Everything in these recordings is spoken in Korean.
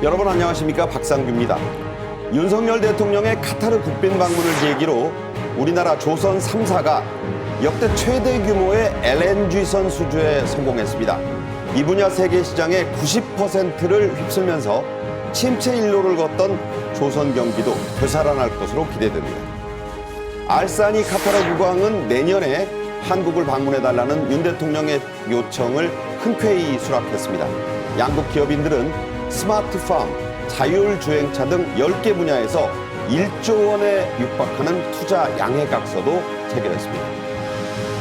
여러분 안녕하십니까, 박상규입니다. 윤석열 대통령의 카타르 국빈 방문을 계기로 우리나라 조선 3사가 역대 최대 규모의 LNG선 수주에 성공했습니다. 이 분야 세계 시장의 90%를 휩쓸면서 침체 일로를 걷던 조선 경기도 되살아날 것으로 기대됩니다. 알사니 카타르 국왕은 내년에 한국을 방문해달라는 윤 대통령의 요청을 흔쾌히 수락했습니다. 양국 기업인들은 스마트팜, 자율주행차 등 10개 분야에서 1조 원에 육박하는 투자 양해각서도 체결했습니다.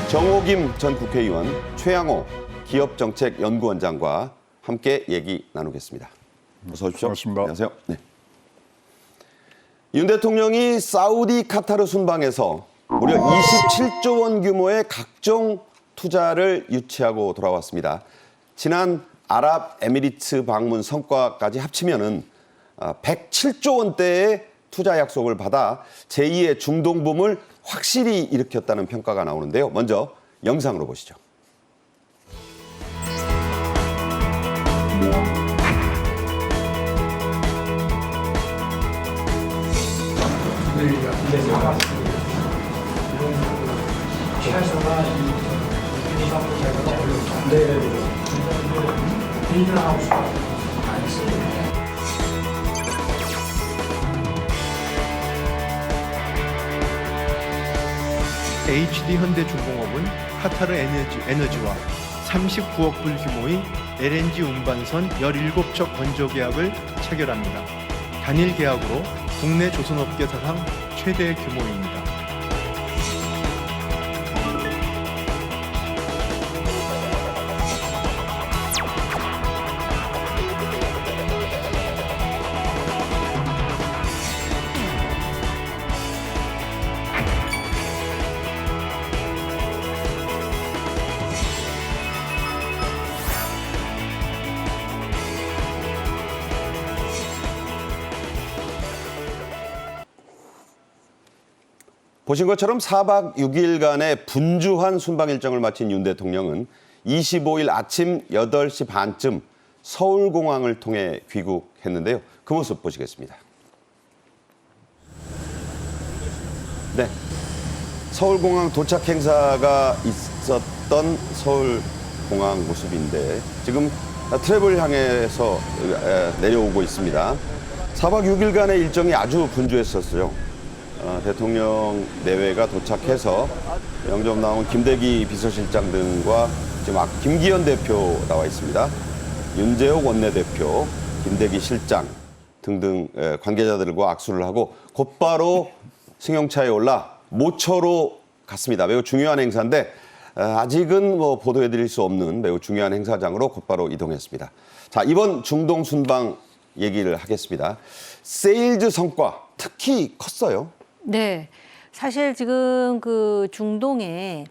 정호김 전 국회의원, 최양호 기업정책연구원장과 함께 얘기 나누겠습니다. 어서 오십시오. 반갑습니다. 안녕하세요. 네. 윤 대통령이 사우디 카타르 순방에서 무려 27조 원 규모의 각종 투자를 유치하고 돌아왔습니다. 지난 아랍에미리트 방문 성과까지 합치면은 107조 원대의 투자 약속을 받아 제2의 중동붐을 확실히 일으켰다는 평가가 나오는데요. 먼저 영상으로 보시죠. HD현대중공업은 카타르 에너지와 39억 불 규모의 LNG 운반선 17척 건조 계약을 체결합니다. 단일 계약으로 국내 조선업계 사상 최대 규모입니다. 보신 것처럼 4박 6일간의 분주한 순방 일정을 마친 윤 대통령은 25일 아침 8시 반쯤 서울공항을 통해 귀국했는데요. 그 모습 보시겠습니다. 네, 서울공항 도착 행사가 있었던 서울공항 모습인데 지금 트랩을 향해서 내려오고 있습니다. 4박 6일간의 일정이 아주 분주했었어요. 대통령 내외가 도착해서 영접 나온 김대기 비서실장 등과 지금 김기현 대표 나와 있습니다. 윤재옥 원내대표, 김대기 실장 등등 관계자들과 악수를 하고 곧바로 승용차에 올라 모처로 갔습니다. 매우 중요한 행사인데 아직은 보도해드릴 수 없는 매우 중요한 행사장으로 곧바로 이동했습니다. 자, 이번 중동 순방 얘기를 하겠습니다. 세일즈 성과 특히 컸어요. 네, 사실 지금 그 중동에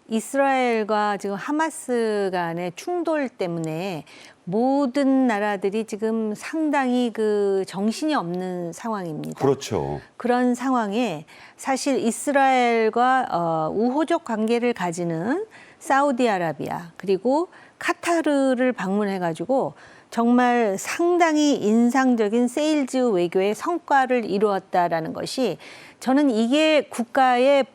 이스라엘과 지금 하마스 간의 충돌 때문에 모든 나라들이 지금 상당히 그 정신이 없는 상황입니다. 그렇죠. 그런 상황에 사실 이스라엘과 우호적 관계를 가지는 사우디아라비아 그리고 카타르를 방문해가지고 정말 상당히 인상적인 세일즈 외교의 성과를 이루었다라는 것이 저는 이게 국가의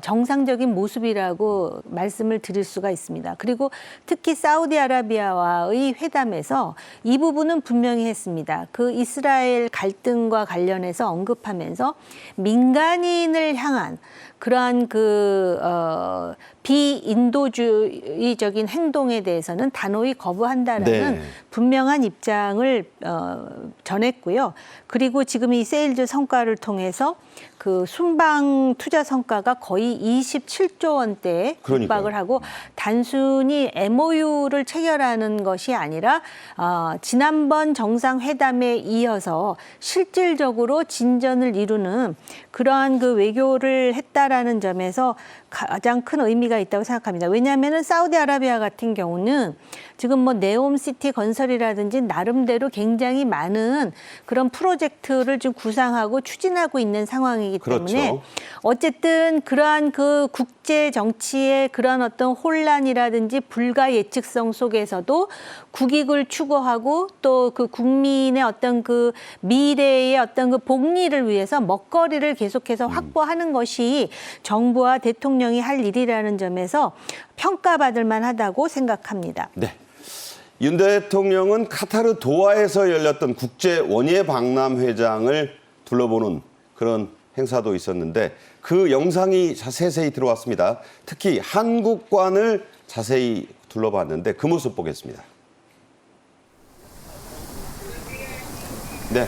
정상적인 모습이라고 말씀을 드릴 수가 있습니다. 그리고 특히 사우디아라비아와의 회담에서 이 부분은 분명히 했습니다. 그 이스라엘 갈등과 관련해서 언급하면서 민간인을 향한 그러한 비인도주의적인 행동에 대해서는 단호히 거부한다라는 네. 분명한 입장을 전했고요. 그리고 지금 이 세일즈 성과를 통해서 그 순방 투자 성과가 거의 27조 원대에 육박을 하고 단순히 MOU를 체결하는 것이 아니라 지난번 정상회담에 이어서 실질적으로 진전을 이루는 그러한 그 외교를 했다라는 점에서 가장 큰 의미가 있다고 생각합니다. 왜냐하면 사우디아라비아 같은 경우는 지금 뭐 네옴시티 건설이라든지 나름대로 굉장히 많은 그런 프로젝트를 좀 구상하고 추진하고 있는 상황이기 때문에 그렇죠. 어쨌든 그러한 그 국제 정치의 그러한 어떤 혼란이라든지 불가 예측성 속에서도 국익을 추구하고 또 그 국민의 어떤 그 미래의 어떤 그 복리를 위해서 먹거리를 계속해서 확보하는 것이 정부와 대통령이 할 일이라는 점에서 평가받을 만하다고 생각합니다. 네. 윤 대통령은 카타르 도하에서 열렸던 국제 원예 박람 회장을 둘러보는 그런 행사도 있었는데 그 영상이 세세히 들어왔습니다. 특히 한국관을 자세히 둘러봤는데 그 모습 보겠습니다. 네.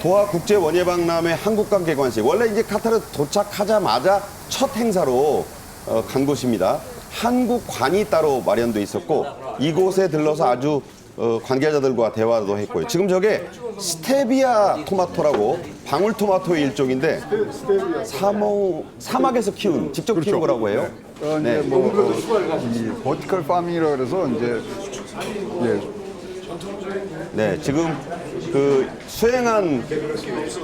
도하 국제 원예 박람회 한국관 개관식. 원래 이제 카타르 도착하자마자 첫 행사로 간 곳입니다. 한국관이 따로 마련돼 있었고 이곳에 들러서 아주 관계자들과 대화도 했고요. 지금 저게 스테비아 토마토라고 방울토마토의 일종인데 사막에서 키운 직접 키운 거라고 해요. 이제 이 버티컬 파밍이라 그래서 이제 네, 지금 그 수행한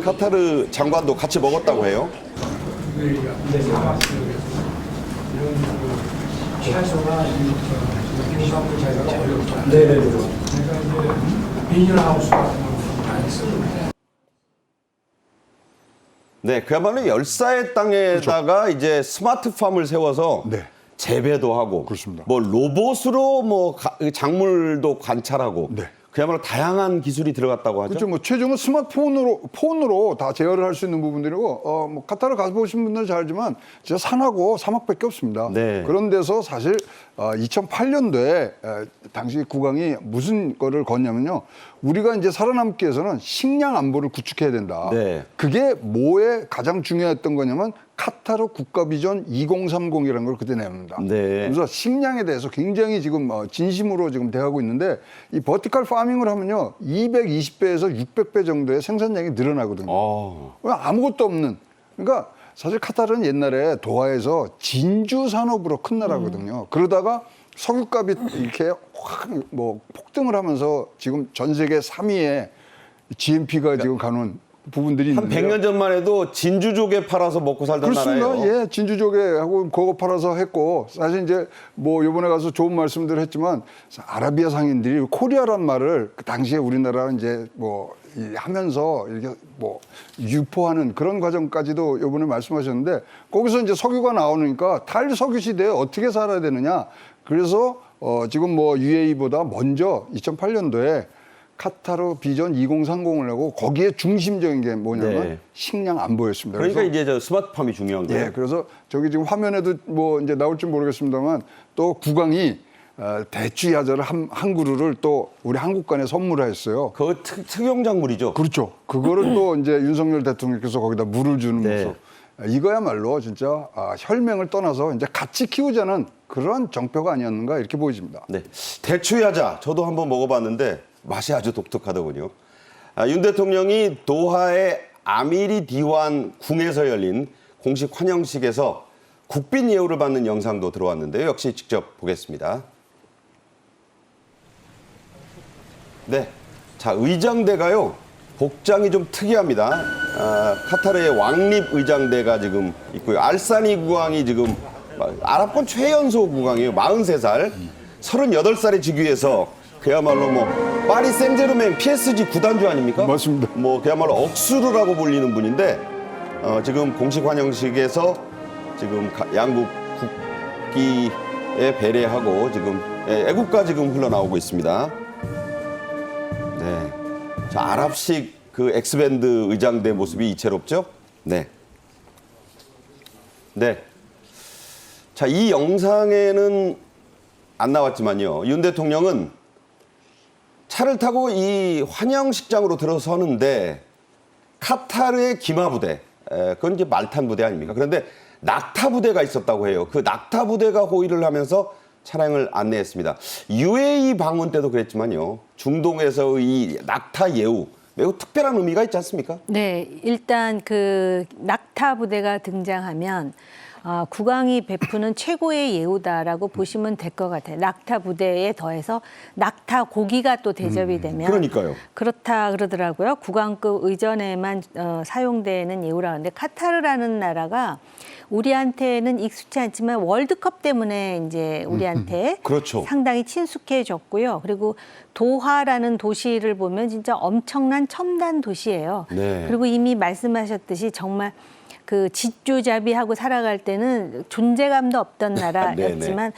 카타르 장관도 같이 먹었다고 해요. 최소가 인감을 자기가 어렵다. 그래서 이제 비닐하우스 같은 거 많이 쓰거든요. 네, 그야말로 열사의 땅에다가 이제 스마트팜을 세워서 네. 재배도 하고, 그렇습니다. 뭐 로봇으로 뭐 작물도 관찰하고, 네. 그야말로 다양한 기술이 들어갔다고 하죠. 그렇죠. 뭐 최종은 폰으로 다 제어를 할 수 있는 부분들이고 뭐 카타르 가서 보신 분들은 잘 알지만 진짜 산하고 사막밖에 없습니다. 네. 그런 데서 사실 2008년도에 당시 국왕이 무슨 거를 건냐면요. 우리가 이제 살아남기 위해서는 식량 안보를 구축해야 된다. 네. 그게 뭐에 가장 중요했던 거냐면 카타르 국가비전 2030이라는 걸 그때 냅니다. 네. 그래서 식량에 대해서 굉장히 지금 진심으로 지금 대하고 있는데 이 버티컬 파밍을 하면요 220배에서 600배 정도의 생산량이 늘어나거든요. 아무것도 없는. 그러니까 사실 카타르는 옛날에 도하에서 진주 산업으로 큰 나라거든요. 그러다가 석유값이 이렇게 확 뭐 폭등을 하면서 지금 전 세계 3위에 GNP가 지금 가는 부분들이 한 있는데요. 100년 전만 해도 진주조개 팔아서 먹고 살던 그렇습니다. 나라예요. 예, 진주조개하고 그거 팔아서 했고 사실 이제 뭐 이번에 가서 좋은 말씀들 했지만 아라비아 상인들이 코리아란 말을 그 당시에 우리나라 이제 뭐 하면서 이렇게 뭐 유포하는 그런 과정까지도 이번에 말씀하셨는데 거기서 이제 석유가 나오니까 탈석유 시대에 어떻게 살아야 되느냐. 그래서 지금 뭐 UAE보다 먼저 2008년도에 카타르 비전 2030을 하고 거기에 중심적인 게 뭐냐면 네. 식량 안보였습니다. 그러니까 그래서 이제 저 스마트팜이 중요한 거예요. 예, 그래서 저기 지금 화면에도 뭐 이제 나올지 모르겠습니다만 또 국왕이 대추야자를 한 그루를 또 우리 한국관에 선물했어요. 그거 특용작물이죠. 그렇죠. 그거를 또 이제 윤석열 대통령께서 거기다 물을 주는 네. 모습. 이거야말로 진짜 혈맹을 떠나서 이제 같이 키우자는 그런 정표가 아니었는가 이렇게 보여집니다. 네. 대추야자 저도 한번 먹어봤는데 맛이 아주 독특하더군요. 윤 대통령이 도하의 아미리 디완 궁에서 열린 공식 환영식에서 국빈 예우를 받는 영상도 들어왔는데요. 역시 직접 보겠습니다. 네, 자 의장대가요 복장이 좀 특이합니다. 카타르의 왕립 의장대가 지금 있고요. 알사니 국왕이 지금 아랍권 최연소 국왕이에요. 43살, 38살에 즉위해서 그야말로 뭐 파리 생제르맹 PSG 구단주 아닙니까? 맞습니다. 뭐 그야말로 억수르라고 불리는 분인데 지금 공식 환영식에서 지금 양국 국기에 배례하고 지금 애국가 지금 흘러나오고 있습니다. 네, 자 아랍식 그 엑스밴드 의장대 모습이 이채롭죠? 네, 네. 자 이 영상에는 안 나왔지만요, 윤 대통령은 차를 타고 이 환영식장으로 들어서는데 카타르의 기마부대, 그건 이제 말탄 부대 아닙니까? 그런데 낙타 부대가 있었다고 해요. 그 낙타 부대가 호위를 하면서 차량을 안내했습니다. UAE 방문 때도 그랬지만요. 중동에서 이 낙타 예우 매우 특별한 의미가 있지 않습니까? 네, 일단 그 낙타 부대가 등장하면 국왕이 베푸는 최고의 예우다라고 보시면 될 것 같아요. 낙타 부대에 더해서 낙타 고기가 또 대접이 되면 그러니까요. 그렇다 그러더라고요. 국왕급 의전에만 사용되는 예우라 하는데 카타르라는 나라가 우리한테는 익숙치 않지만 월드컵 때문에 이제 우리한테 그렇죠. 상당히 친숙해졌고요. 그리고 도하라는 도시를 보면 진짜 엄청난 첨단 도시예요. 네. 그리고 이미 말씀하셨듯이 정말 그 짓주잡이하고 살아갈 때는 존재감도 없던 나라였지만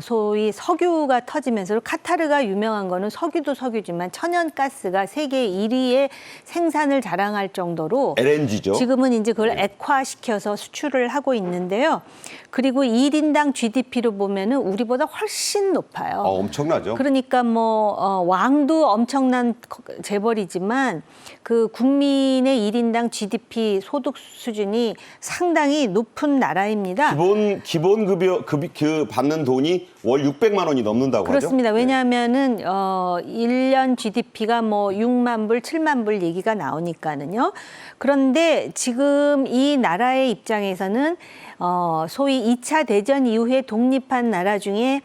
소위 석유가 터지면서 카타르가 유명한 거는 석유도 석유지만 천연가스가 세계 1위의 생산을 자랑할 정도로 LNG죠. 지금은 이제 그걸 액화시켜서 수출을 하고 있는데요. 그리고 1인당 GDP로 보면은 우리보다 훨씬 높아요. 엄청나죠. 그러니까 뭐 왕도 엄청난 재벌이지만 그 국민의 1인당 GDP 소득 수준이 상당히 높은 나라입니다. 기본 급여 그 받는 돈이 월 600만 원이 넘는다고 그렇습니다. 하죠. 왜냐하면은 1년 GDP가 뭐 6만 불, 7만 불 얘기가 나오니까는요. 그런데 지금 이 나라의 입장에서는 소위 2차 대전 이후에 독립한 나라 중에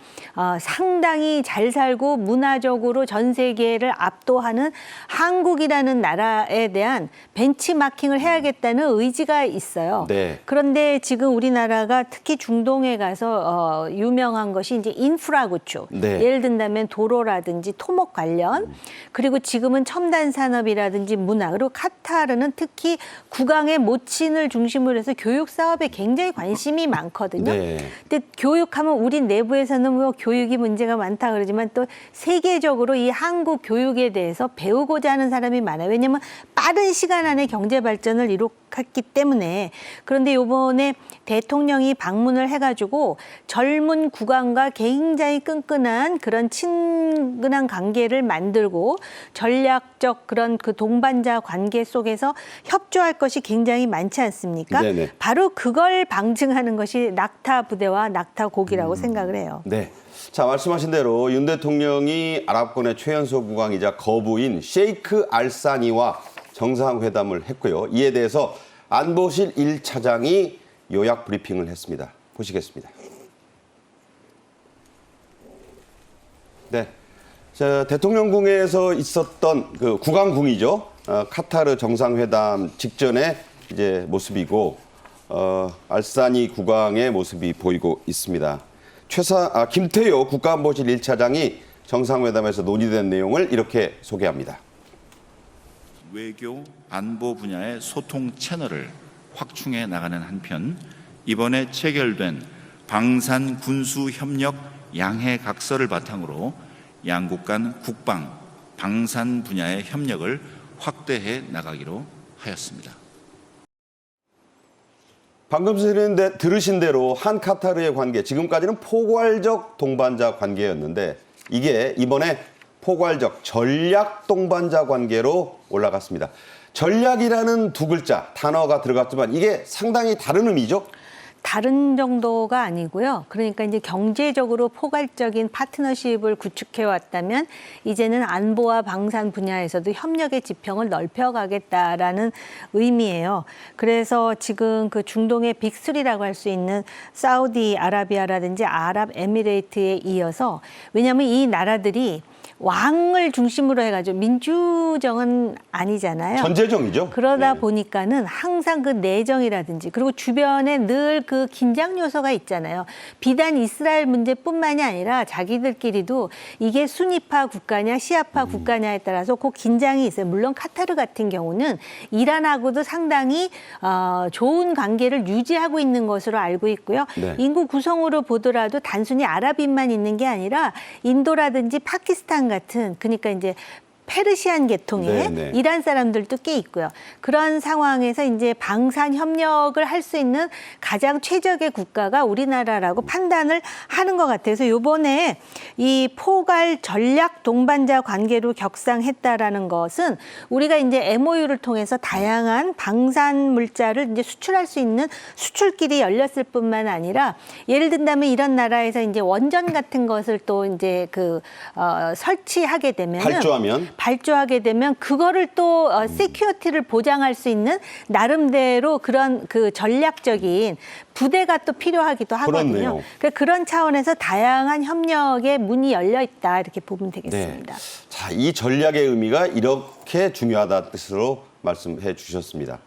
상당히 잘 살고 문화적으로 전 세계를 압도하는 한국이라는 나라에 대한 벤치마킹을 해야겠다는 의지가 있어요. 네. 그런데 지금 우리나라가 특히 중동에 가서 유명한 것이 이제 인프라 구축. 네. 예를 든다면 도로라든지 토목 관련, 그리고 지금은 첨단 산업이라든지 문화, 그리고 카타르는 특히 국왕의 모친을 중심으로 해서 교육 사업에 굉장히 관심이 많거든요. 네. 근데 교육하면 우리 내부에서는 뭐 교육이 문제가 많다 그러지만 또 세계적으로 이 한국 교육에 대해서 배우고자 하는 사람이 많아요. 왜냐하면 빠른 시간 안에 경제 발전을 이룩했기 때문에. 그런데 이번에 대통령이 방문을 해가지고 젊은 국왕과 굉장히 끈끈한 그런 친근한 관계를 만들고 전략적 그런 그 동반자 관계 속에서 협조할 것이 굉장히 많지 않습니까? 네네. 바로 그걸 방증하는 것이 낙타 부대와 낙타 고기라고 생각을 해요. 네. 자, 말씀하신 대로 윤 대통령이 아랍권의 최연소 국왕이자 거부인 셰이크 알사니와 정상회담을 했고요. 이에 대해서 안보실 1차장이 요약 브리핑을 했습니다. 보시겠습니다. 네. 자, 대통령궁에서 있었던 그 국왕궁이죠. 카타르 정상회담 직전에 이제 모습이고, 알사니 국왕의 모습이 보이고 있습니다. 김태효 국가안보실 1차장이 정상회담에서 논의된 내용을 이렇게 소개합니다. 외교, 안보 분야의 소통 채널을 확충해 나가는 한편 이번에 체결된 방산 군수 협력 양해 각서를 바탕으로 양국 간 국방, 방산 분야의 협력을 확대해 나가기로 하였습니다. 방금 들으신 대로 한 카타르의 관계, 지금까지는 포괄적 동반자 관계였는데 이게 이번에 포괄적 전략 동반자 관계로 올라갔습니다. 전략이라는 두 글자, 단어가 들어갔지만 이게 상당히 다른 의미죠? 다른 정도가 아니고요. 그러니까 이제 경제적으로 포괄적인 파트너십을 구축해 왔다면 이제는 안보와 방산 분야에서도 협력의 지평을 넓혀가겠다라는 의미예요. 그래서 지금 그 중동의 빅3라고 할 수 있는 사우디아라비아라든지 아랍에미레이트에 이어서, 왜냐하면 이 나라들이 왕을 중심으로 해가지고 민주정은 아니잖아요. 전제정이죠. 그러다 네. 보니까는 항상 그 내정이라든지 그리고 주변에 늘 그 긴장 요소가 있잖아요. 비단 이스라엘 문제뿐만이 아니라 자기들끼리도 이게 순위파 국가냐 시아파 국가냐에 따라서 그 긴장이 있어요. 물론 카타르 같은 경우는 이란하고도 상당히 좋은 관계를 유지하고 있는 것으로 알고 있고요. 네. 인구 구성으로 보더라도 단순히 아랍인만 있는 게 아니라 인도라든지 파키스탄 같은, 그러니까 이제 페르시안 계통의 네네. 이란 사람들도 꽤 있고요. 그런 상황에서 이제 방산 협력을 할 수 있는 가장 최적의 국가가 우리나라라고 판단을 하는 것 같아서 이번에 이 포괄 전략 동반자 관계로 격상했다라는 것은 우리가 이제 MOU를 통해서 다양한 방산 물자를 이제 수출할 수 있는 수출길이 열렸을 뿐만 아니라, 예를 든다면 이런 나라에서 이제 원전 같은 것을 또 이제 설치하게 되면 발주하면 발주하게 되면 그거를 또 세큐리티를 보장할 수 있는 나름대로 그런 그 전략적인 부대가 또 필요하기도 하거든요. 그렇네요. 그러니까 그런 차원에서 다양한 협력의 문이 열려 있다 이렇게 보면 되겠습니다. 네. 자, 이 전략의 의미가 이렇게 중요하다는 뜻으로 말씀해 주셨습니다.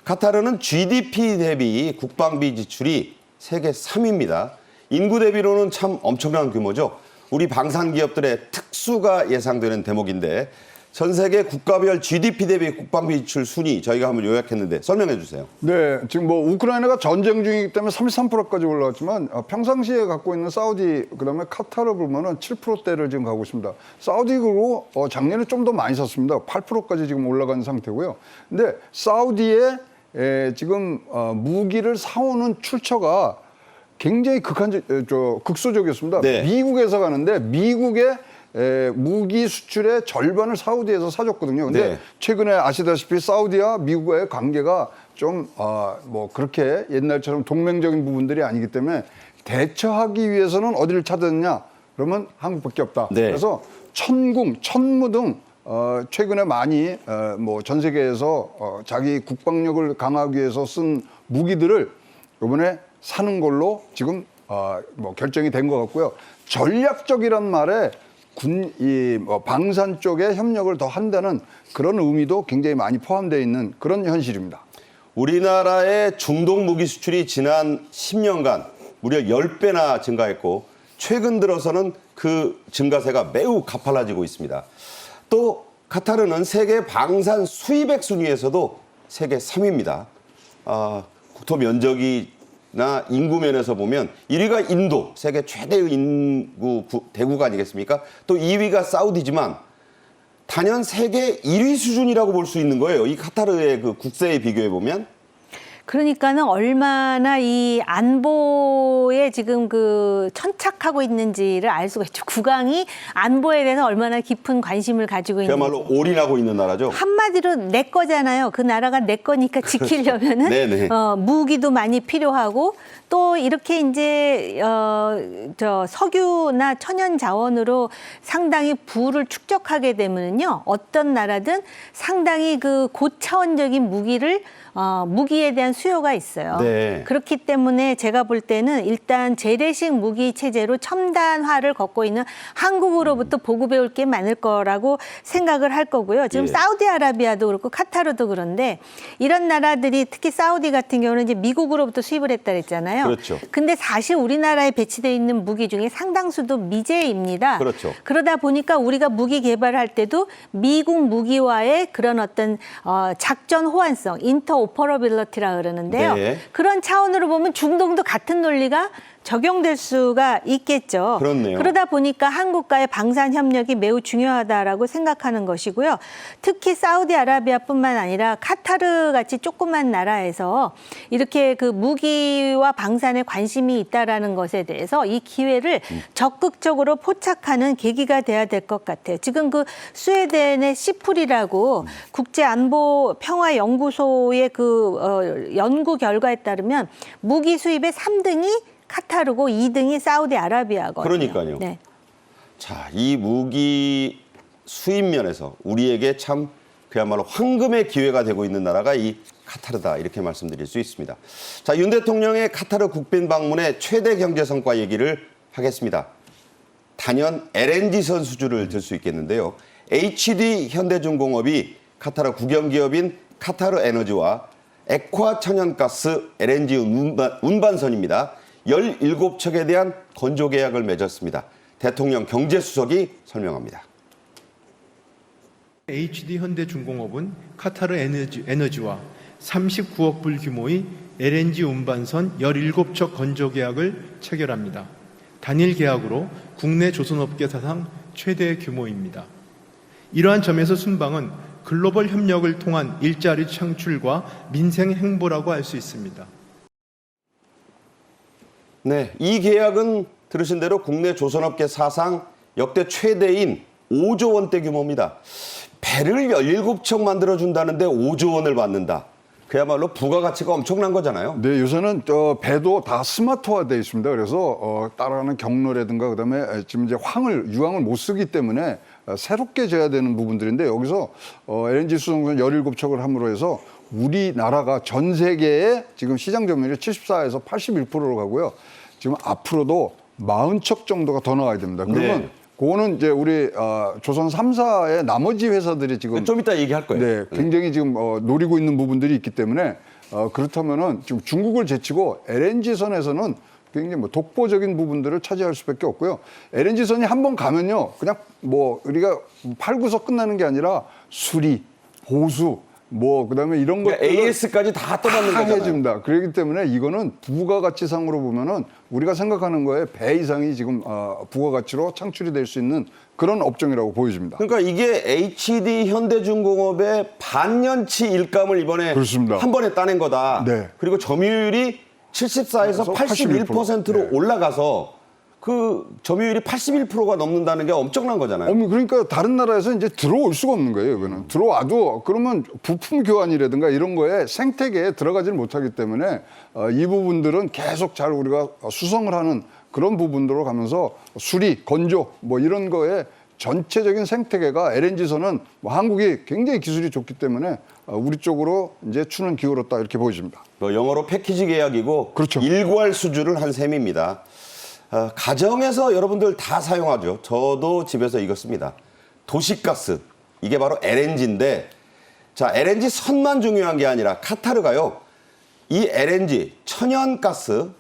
카타르는 GDP 대비 국방비 지출이 세계 3위입니다. 인구 대비로는 참 엄청난 규모죠. 우리 방산 기업들의 특수가 예상되는 대목인데 전 세계 국가별 GDP 대비 국방비 지출 순위 저희가 한번 요약했는데 설명해 주세요. 네, 지금 뭐 우크라이나가 전쟁 중이기 때문에 33%까지 올라왔지만 평상시에 갖고 있는 사우디 그다음에 카타르 보면은 7%대를 지금 가고 있습니다. 사우디로 작년에 좀 더 많이 샀습니다. 8%까지 지금 올라간 상태고요. 근데 사우디에 지금 무기를 사오는 출처가 굉장히 극소적이었습니다. 네. 미국에서 가는데 미국의 무기 수출의 절반을 사우디에서 사줬거든요. 근데 네. 최근에 아시다시피 사우디와 미국의 관계가 좀 뭐 그렇게 옛날처럼 동맹적인 부분들이 아니기 때문에 대처하기 위해서는 어디를 찾았냐? 그러면 한국밖에 없다. 네. 그래서 천궁, 천무 등 최근에 많이 뭐 전 세계에서 자기 국방력을 강화하기 위해서 쓴 무기들을 이번에 사는 걸로 지금 뭐 결정이 된 것 같고요. 전략적이란 말에 방산 쪽에 협력을 더 한다는 그런 의미도 굉장히 많이 포함되어 있는 그런 현실입니다. 우리나라의 중동 무기 수출이 지난 10년간 무려 10배나 증가했고 최근 들어서는 그 증가세가 매우 가팔라지고 있습니다. 또 카타르는 세계 방산 수입액 순위에서도 세계 3위입니다. 국토 면적이나 인구 면에서 보면 1위가 인도, 세계 최대의 인구 대국 아니겠습니까? 또 2위가 사우디지만 단연 세계 1위 수준이라고 볼 수 있는 거예요. 이 카타르의 그 국세에 비교해 보면. 그러니까는 얼마나 이 안보에 지금 그 천착하고 있는지를 알 수가 있죠. 국왕이 안보에 대해서 얼마나 깊은 관심을 가지고 있는지. 그야말로 올인하고 있는 나라죠. 한마디로 내 거잖아요. 그 나라가 내 거니까 지키려면은 네네. 무기도 많이 필요하고 또 이렇게 이제 저 석유나 천연 자원으로 상당히 부를 축적하게 되면은요. 어떤 나라든 상당히 그 고차원적인 무기에 대한 수요가 있어요. 네. 그렇기 때문에 제가 볼 때는 일단 재래식 무기 체제로 첨단화를 걷고 있는 한국으로부터 보고 배울 게 많을 거라고 생각을 할 거고요. 지금 예. 사우디아라비아도 그렇고 카타르도 그런데 이런 나라들이 특히 사우디 같은 경우는 이제 미국으로부터 수입을 했다 그랬잖아요. 그렇죠. 근데 사실 우리나라에 배치되어 있는 무기 중에 상당수도 미제입니다. 그렇죠. 그러다 보니까 우리가 무기 개발할 때도 미국 무기와의 그런 어떤 작전 호환성, 인터오퍼러빌리티라 그러는데요. 네. 그런 차원으로 보면 중동도 같은 논리가 적용될 수가 있겠죠. 그렇네요. 그러다 보니까 한국과의 방산 협력이 매우 중요하다라고 생각하는 것이고요. 특히 사우디아라비아뿐만 아니라 카타르 같이 조그만 나라에서 이렇게 그 무기와 방산에 관심이 있다라는 것에 대해서 이 기회를 적극적으로 포착하는 계기가 돼야 될 것 같아요. 지금 그 스웨덴의 시풀이라고 국제안보평화연구소의 그 연구 결과에 따르면 무기 수입의 3등이 카타르고 2등이 사우디아라비아거든요. 그러니까요. 네. 자, 이 무기 수입 면에서 우리에게 참 그야말로 황금의 기회가 되고 있는 나라가 이 카타르다 이렇게 말씀드릴 수 있습니다. 자, 윤 대통령의 카타르 국빈 방문의 최대 경제 성과 얘기를 하겠습니다. 단연 LNG선 수주를 들 수 있겠는데요. HD 현대중공업이 카타르 국영기업인 카타르 에너지와 액화 천연가스 LNG 운반선입니다. 17척에 대한 건조 계약을 맺었습니다. 대통령 경제수석이 설명합니다. HD 현대중공업은 카타르 에너지와 39억 불 규모의 LNG 운반선 17척 건조 계약을 체결합니다. 단일 계약으로 국내 조선업계 사상 최대 규모입니다. 이러한 점에서 순방은 글로벌 협력을 통한 일자리 창출과 민생 행보라고 할 수 있습니다. 네, 이 계약은 들으신 대로 국내 조선업계 사상 역대 최대인 5조 원대 규모입니다. 배를 17척 만들어준다는데 5조 원을 받는다. 그야말로 부가가치가 엄청난 거잖아요. 네, 요새는 배도 다 스마트화되어 있습니다. 그래서 따라가는 경로라든가 그다음에 지금 이제 유황을 못 쓰기 때문에 새롭게 져야 되는 부분들인데 여기서 LNG 수송선 17척을 함으로 해서 우리나라가 전 세계의 지금 시장 점유율이 74에서 81%로 가고요. 지금 앞으로도 40척 정도가 더 나와야 됩니다. 그러면 네. 그거는 이제 우리 조선 3사의 나머지 회사들이 지금 좀 이따 얘기할 거예요. 네, 굉장히 지금 노리고 있는 부분들이 있기 때문에 그렇다면은 지금 중국을 제치고 LNG선에서는 굉장히 뭐 독보적인 부분들을 차지할 수밖에 없고요. LNG선이 한번 가면요, 그냥 뭐 우리가 팔고서 끝나는 게 아니라 수리, 보수, 뭐 그다음에 이런 그러니까 것들을 AS까지 다 떠받는 다 거잖아요. 해줍니다. 그렇기 때문에 이거는 부가가치상으로 보면은 우리가 생각하는 거에 배 이상이 지금 부가가치로 창출이 될 수 있는 그런 업종이라고 보여집니다. 그러니까 이게 HD 현대중공업의 반년치 일감을 이번에 그렇습니다. 한 번에 따낸 거다. 네. 그리고 점유율이 74에서 81%로 네. 올라가서 그 점유율이 81%가 넘는다는 게 엄청난 거잖아요. 그러니까 다른 나라에서 이제 들어올 수가 없는 거예요. 이거는 들어와도 그러면 부품 교환이라든가 이런 거에 생태계에 들어가지를 못하기 때문에 이 부분들은 계속 잘 우리가 수성을 하는 그런 부분으로 가면서 수리, 건조 뭐 이런 거에 전체적인 생태계가 LNG선은 뭐 한국이 굉장히 기술이 좋기 때문에 우리 쪽으로 이제 추는 기울었다 이렇게 보여집니다. 뭐 영어로 패키지 계약이고 그렇죠. 일괄 수주를 한 셈입니다. 가정에서 여러분들 다 사용하죠. 저도 집에서 이거 씁니다. 도시가스. 이게 바로 LNG인데 자, LNG 선만 중요한 게 아니라 카타르가요. 이 LNG 천연가스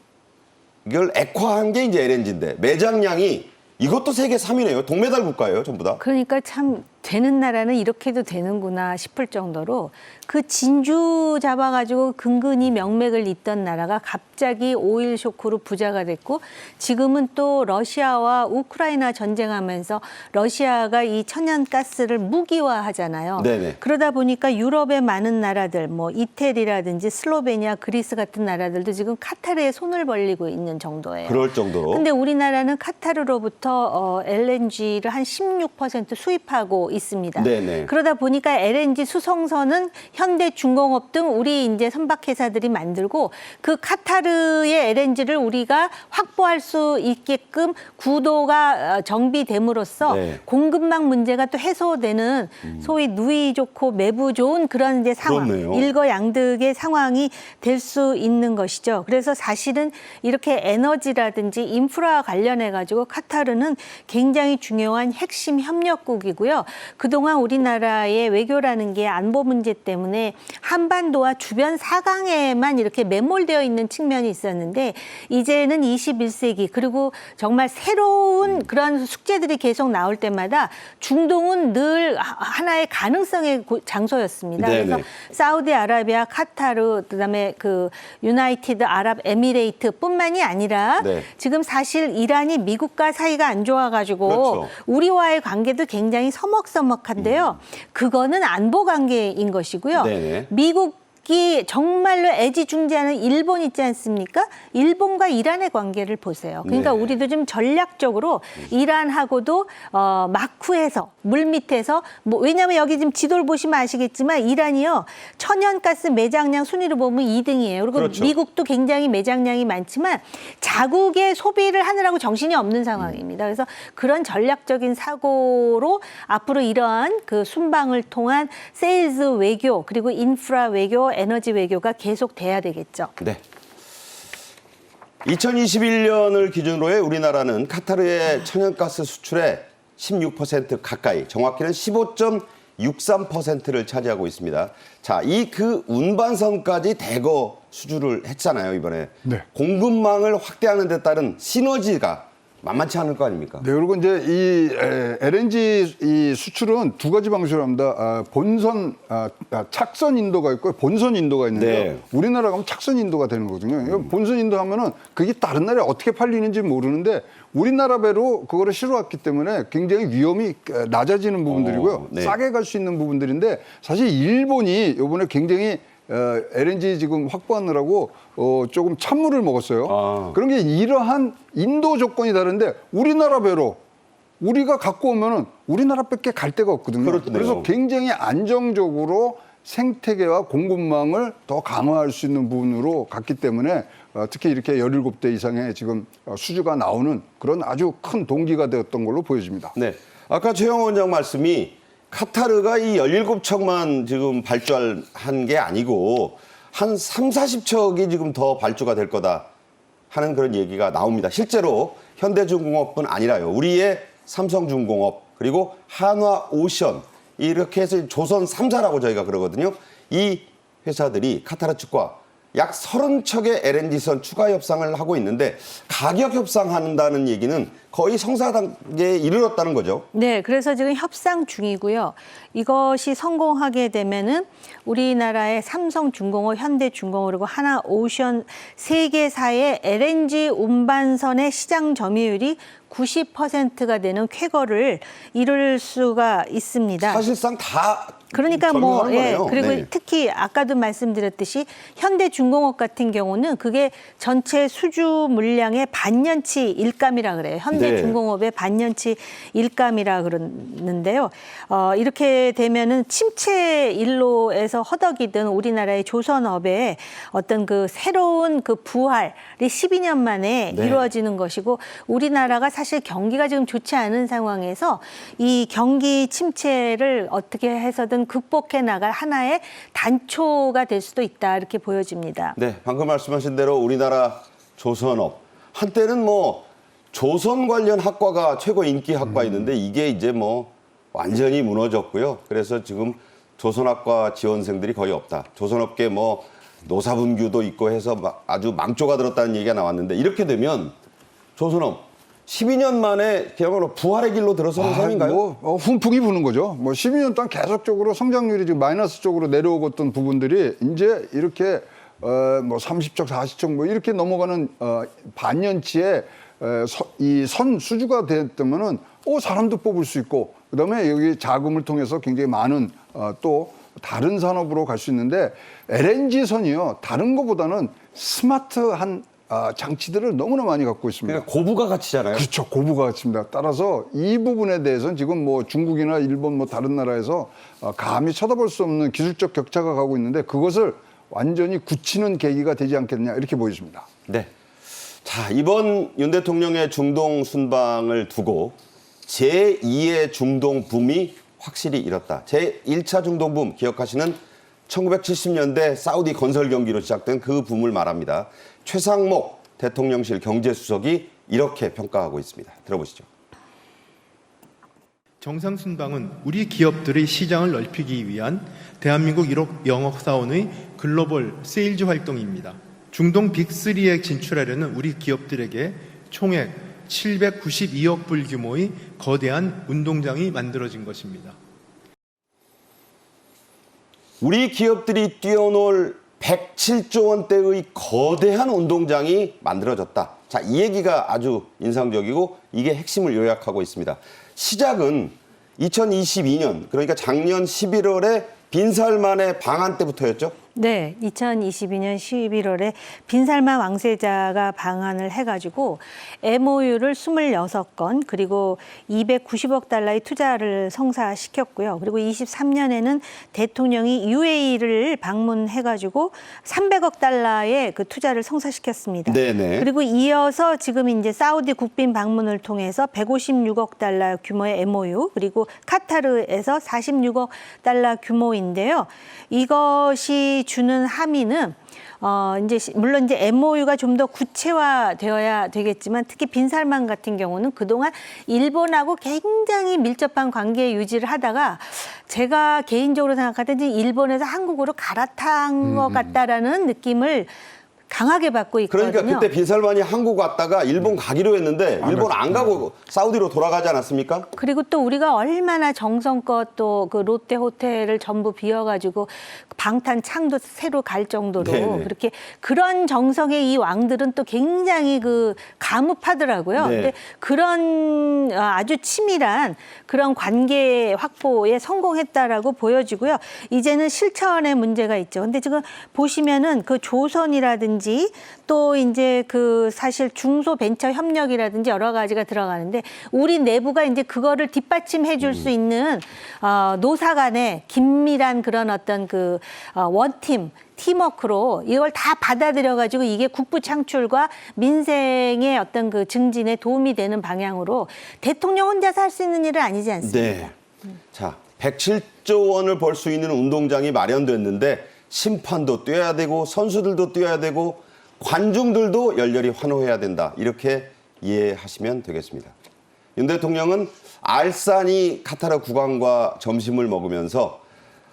이걸 액화한 게 이제 LNG인데 매장량이 이것도 세계 3위네요. 동메달 국가예요, 전부 다. 그러니까 참 되는 나라는 이렇게도 되는구나 싶을 정도로 그 진주 잡아가지고 근근히 명맥을 잇던 나라가 갑자기 오일 쇼크로 부자가 됐고 지금은 또 러시아와 우크라이나 전쟁하면서 러시아가 이 천연가스를 무기화하잖아요. 네네. 그러다 보니까 유럽의 많은 나라들 뭐 이태리라든지 슬로베니아, 그리스 같은 나라들도 지금 카타르에 손을 벌리고 있는 정도예요. 그럴 정도로. 근데 우리나라는 카타르로부터 LNG를 한 16% 수입하고 있습니다. 네네. 그러다 보니까 LNG 수송선은 현대중공업 등 우리 이제 선박회사들이 만들고 그 카타르의 LNG를 우리가 확보할 수 있게끔 구도가 정비됨으로써 네. 공급망 문제가 또 해소되는 소위 누이 좋고 매부 좋은 그런 이제 상황, 그렇네요. 일거양득의 상황이 될 수 있는 것이죠. 그래서 사실은 이렇게 에너지라든지 인프라 관련해 가지고 카타르는 굉장히 중요한 핵심 협력국이고요. 그동안 우리나라의 외교라는 게 안보 문제 때문에 한반도와 주변 사강에만 이렇게 매몰되어 있는 측면이 있었는데 이제는 21세기 그리고 정말 새로운 그런 숙제들이 계속 나올 때마다 중동은 늘 하나의 가능성의 장소였습니다. 네네. 그래서 사우디아라비아, 카타르, 그다음에 그 유나이티드 아랍 에미레이트뿐만이 아니라 네. 지금 사실 이란이 미국과 사이가 안 좋아가지고 그렇죠. 우리와의 관계도 굉장히 서먹서먹한데요. 그거는 안보 관계인 것이고요. 네네. 미국이 정말로 애지중지하는 일본 있지 않습니까? 일본과 이란의 관계를 보세요. 그러니까 네. 우리도 좀 전략적으로 이란하고도 마쿠에서 물밑에서 뭐 왜냐하면 여기 지금 지도를 보시면 아시겠지만 이란이요 천연가스 매장량 순위로 보면 2등이에요. 그리고 그렇죠. 미국도 굉장히 매장량이 많지만 자국의 소비를 하느라고 정신이 없는 상황입니다. 그래서 그런 전략적인 사고로 앞으로 이러한 그 순방을 통한 세일즈 외교 그리고 인프라 외교, 에너지 외교가 계속 돼야 되겠죠. 네. 2021년을 기준으로해 우리나라는 카타르의 천연가스 수출의 16% 가까이, 정확히는 15.63%를 차지하고 있습니다. 자, 이 그 운반선까지 대거 수주를 했잖아요, 이번에. 네. 공급망을 확대하는 데 따른 시너지가 만만치 않을 거 아닙니까? 네, 그리고 이제 이 LNG 이 수출은 두 가지 방식으로 합니다. 본선, 착선 인도가 있고 본선 인도가 있는데요. 네. 우리나라 가면 착선 인도가 되는 거거든요. 이거 본선 인도 하면은 그게 다른 나라에 어떻게 팔리는지 모르는데 우리나라 배로 그거를 실어왔기 때문에 굉장히 위험이 낮아지는 부분들이고요. 네. 싸게 갈 수 있는 부분들인데 사실 일본이 이번에 굉장히 LNG 지금 확보하느라고 조금 찬물을 먹었어요. 아. 그런 게 이러한 인도 조건이 다른데 우리나라 배로 우리가 갖고 오면은 우리나라밖에 갈 데가 없거든요. 그렇네요. 그래서 굉장히 안정적으로 생태계와 공급망을 더 강화할 수 있는 부분으로 갔기 때문에 특히 이렇게 17대 이상의 지금 수주가 나오는 그런 아주 큰 동기가 되었던 걸로 보여집니다. 네. 아까 최영호 원장 말씀이 카타르가 이 17척만 지금 발주한 게 아니고 한 3, 40척이 지금 더 발주가 될 거다 하는 그런 얘기가 나옵니다. 실제로 현대중공업뿐 아니라요. 우리의 삼성중공업 그리고 한화오션 이렇게 해서 조선 3사라고 저희가 그러거든요. 이 회사들이 카타르 측과 약 30척의 LNG선 추가 협상을 하고 있는데 가격 협상한다는 얘기는 거의 성사 단계에 이르렀다는 거죠. 네, 그래서 지금 협상 중이고요. 이것이 성공하게 되면은 우리나라의 삼성중공업, 현대중공업 그리고 하나오션 세 개사의 LNG 운반선의 시장 점유율이 90%가 되는 쾌거를 이룰 수가 있습니다. 사실상 다 그러니까 뭐, 점유하는 예, 거네요. 그리고 네. 특히 아까도 말씀드렸듯이 현대중공업 같은 경우는 그게 전체 수주 물량의 반년치 일감이라 그래요. 현대중공업의 반년치 일감이라 그러는데요. 이렇게 되면은 침체 일로에서 허덕이던 우리나라의 조선업의 어떤 그 새로운 그 부활이 12년 만에 네. 이루어지는 것이고 우리나라가 사실 경기가 지금 좋지 않은 상황에서 이 경기 침체를 어떻게 해서든 극복해 나갈 하나의 단초가 될 수도 있다 이렇게 보여집니다. 네, 방금 말씀하신 대로 우리나라 조선업 한때는 뭐 조선 관련 학과가 최고 인기 학과였는데 이게 이제 뭐 완전히 무너졌고요. 그래서 지금 조선학과 지원생들이 거의 없다. 조선업계 뭐 노사분규도 있고 해서 아주 망조가 들었다는 얘기가 나왔는데 이렇게 되면 조선업 12년 만에 그야말로 부활의 길로 들어서는 셈인가요? 훈풍이 부는 거죠. 뭐 12년 동안 계속적으로 성장률이 지금 마이너스 쪽으로 내려오고 있던 부분들이 이제 이렇게 뭐 30척, 40척 뭐 이렇게 넘어가는 반년치에 이 선 수주가 됐다면은 사람도 뽑을 수 있고 그다음에 여기 자금을 통해서 굉장히 많은 또 다른 산업으로 갈 수 있는데 LNG 선이요 다른 것보다는 스마트한 장치들을 너무나 많이 갖고 있습니다. 그러니까 고부가 가치잖아요. 그렇죠. 고부가 가치입니다. 따라서 이 부분에 대해서는 지금 뭐 중국이나 일본 뭐 다른 나라에서 감히 쳐다볼 수 없는 기술적 격차가 가고 있는데 그것을 완전히 굳히는 계기가 되지 않겠느냐 이렇게 보여집니다. 네. 자, 이번 윤 대통령의 중동 순방을 두고 제2의 중동 붐이 확실히 일었다. 제1차 중동 붐 기억하시는 1970년대 사우디 건설 경기로 시작된 그 붐을 말합니다. 최상목 대통령실 경제수석이 이렇게 평가하고 있습니다. 들어보시죠. 정상 순방은 우리 기업들의 시장을 넓히기 위한 대한민국 1억 영업사원의 글로벌 세일즈 활동입니다. 중동 빅3에 진출하려는 우리 기업들에게 총액 792억 불 규모의 거대한 운동장이 만들어진 것입니다. 우리 기업들이 뛰어놀 107조 원대의 거대한 운동장이 만들어졌다. 자, 이 얘기가 아주 인상적이고 이게 핵심을 요약하고 있습니다. 시작은 2022년, 그러니까 작년 11월에 빈살만의 방한 때부터였죠? 네, 2022년 11월에 빈살만 왕세자가 방한을 해가지고 MOU를 26건 그리고 290억 달러의 투자를 성사시켰고요. 그리고 23년에는 대통령이 UAE를 방문해가지고 300억 달러의 그 투자를 성사시켰습니다. 네네. 그리고 이어서 지금 이제 사우디 국빈 방문을 통해서 156억 달러 규모의 MOU 그리고 카타르에서 46억 달러 규모인데요. 이것이 주는 함의는 이제 물론 이제 MOU가 좀 더 구체화되어야 되겠지만 특히 빈살만 같은 경우는 그동안 일본하고 굉장히 밀접한 관계 유지를 하다가 제가 개인적으로 생각할 때 일본에서 한국으로 갈아탄 것 같다라는 느낌을 강하게 받고 있거든요. 그러니까 그때 빈살만이 한국 왔다가 일본 가기로 했는데 일본 안 가고 사우디로 돌아가지 않았습니까? 그리고 또 우리가 얼마나 정성껏 또 그 롯데 호텔을 전부 비워가지고 방탄 창도 새로 갈 정도로 네네. 그렇게 그런 정성의 이 왕들은 또 굉장히 그 가무파더라고요. 네. 근데 그런 아주 치밀한 그런 관계 확보에 성공했다라고 보여지고요. 이제는 실천의 문제가 있죠. 근데 지금 보시면은 그 조선이라든지 협력이라든지 또 이제 그 사실 중소벤처협력이라든지 여러 가지가 들어가는데 우리 내부가 이제 그거를 뒷받침해 줄 수 있는 노사 간의 긴밀한 그런 어떤 그 원팀 팀워크로 이걸 다 받아들여 가지고 이게 국부 창출과 민생의 어떤 그 증진에 도움이 되는 방향으로 대통령 혼자서 할 수 있는 일은 아니지 않습니까? 네. 자, 107조 원을 벌 수 있는 운동장이 마련됐는데 심판도 뛰어야 되고 선수들도 뛰어야 되고 관중들도 열렬히 환호해야 된다. 이렇게 이해하시면 되겠습니다. 윤 대통령은 알사니 카타르 국왕과 점심을 먹으면서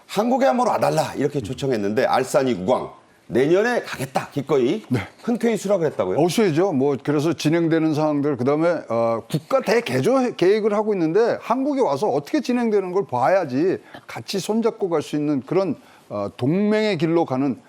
한국에 한번 와달라 이렇게 초청했는데 알사니 국왕 내년에 가겠다 기꺼이 흔쾌히 수락을 했다고요? 어수야죠. 뭐 그래서 진행되는 상황들 그다음에 국가 대개조 계획을 하고 있는데 한국에 와서 어떻게 진행되는 걸 봐야지 같이 손잡고 갈 수 있는 그런 동맹의 길로 가는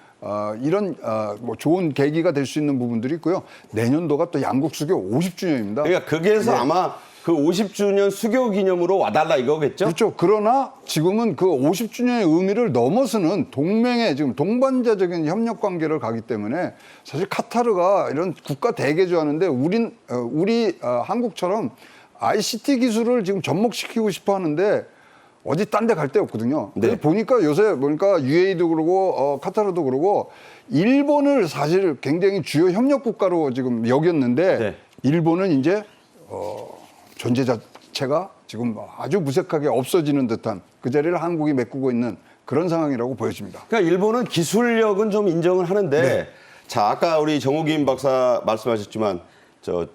이런 뭐 좋은 계기가 될 수 있는 부분들이 있고요. 내년도가 또 양국 수교 50주년입니다. 그러니까 거기에서 아마 그 50주년 수교 기념으로 와달라 이거겠죠? 그렇죠. 그러나 지금은 그 50주년의 의미를 넘어서는 동맹의 지금 동반자적인 협력 관계를 가기 때문에 사실 카타르가 이런 국가 대개조하는데 우리 한국처럼 ICT 기술을 지금 접목시키고 싶어 하는데 어디 딴 데 갈 데 없거든요. 네. 그래서 보니까 요새 보니까 UAE도 그러고 카타르도 그러고 일본을 사실 굉장히 주요 협력 국가로 지금 여겼는데 네. 일본은 이제 존재 자체가 지금 아주 무색하게 없어지는 듯한 그 자리를 한국이 메꾸고 있는 그런 상황이라고 보여집니다. 그러니까 일본은 기술력은 좀 인정을 하는데 자 아까 우리 정우김 박사 말씀하셨지만 저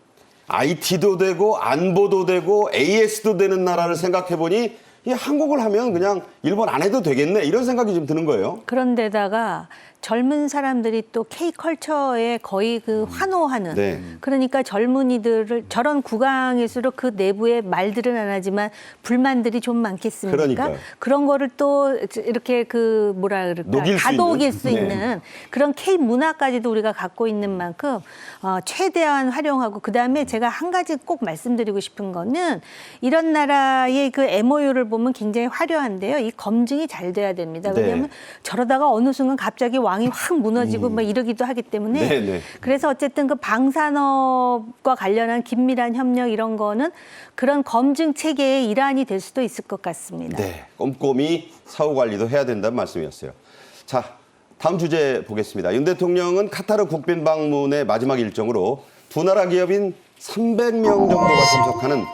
IT도 되고 안보도 되고 AS도 되는 나라를 생각해 보니 이 한국을 하면 그냥 일본 안 해도 되겠네 이런 생각이 좀 드는 거예요. 그런데다가 젊은 사람들이 또 K컬처에 거의 그 환호하는 네. 그러니까 젊은이들을 저런 국왕일수록 그 내부에 말들은 안 하지만 불만들이 좀 많겠습니까? 그러니까요. 그런 거를 또 이렇게 그 뭐라 그럴까 녹일 수 다독일 있는? 수 있는 그런 K 문화까지도 우리가 갖고 있는 만큼 최대한 활용하고 그다음에 제가 한 가지 꼭 말씀드리고 싶은 거는 이런 나라의 그 MOU를 보면 굉장히 화려한데요. 이 검증이 잘 돼야 됩니다. 네. 왜냐하면 저러다가 어느 순간 갑자기 왕이 확 무너지고 막 이러기도 하기 때문에 네, 네. 그래서 어쨌든 그 방산업과 관련한 긴밀한 협력 이런 거는 그런 검증 체계의 일환이 될 수도 있을 것 같습니다. 네, 꼼꼼히 사후 관리도 해야 된다는 말씀이었어요. 자, 다음 주제 보겠습니다. 윤 대통령은 카타르 국빈 방문의 마지막 일정으로 두 나라 기업인 300명 정도가 참석하는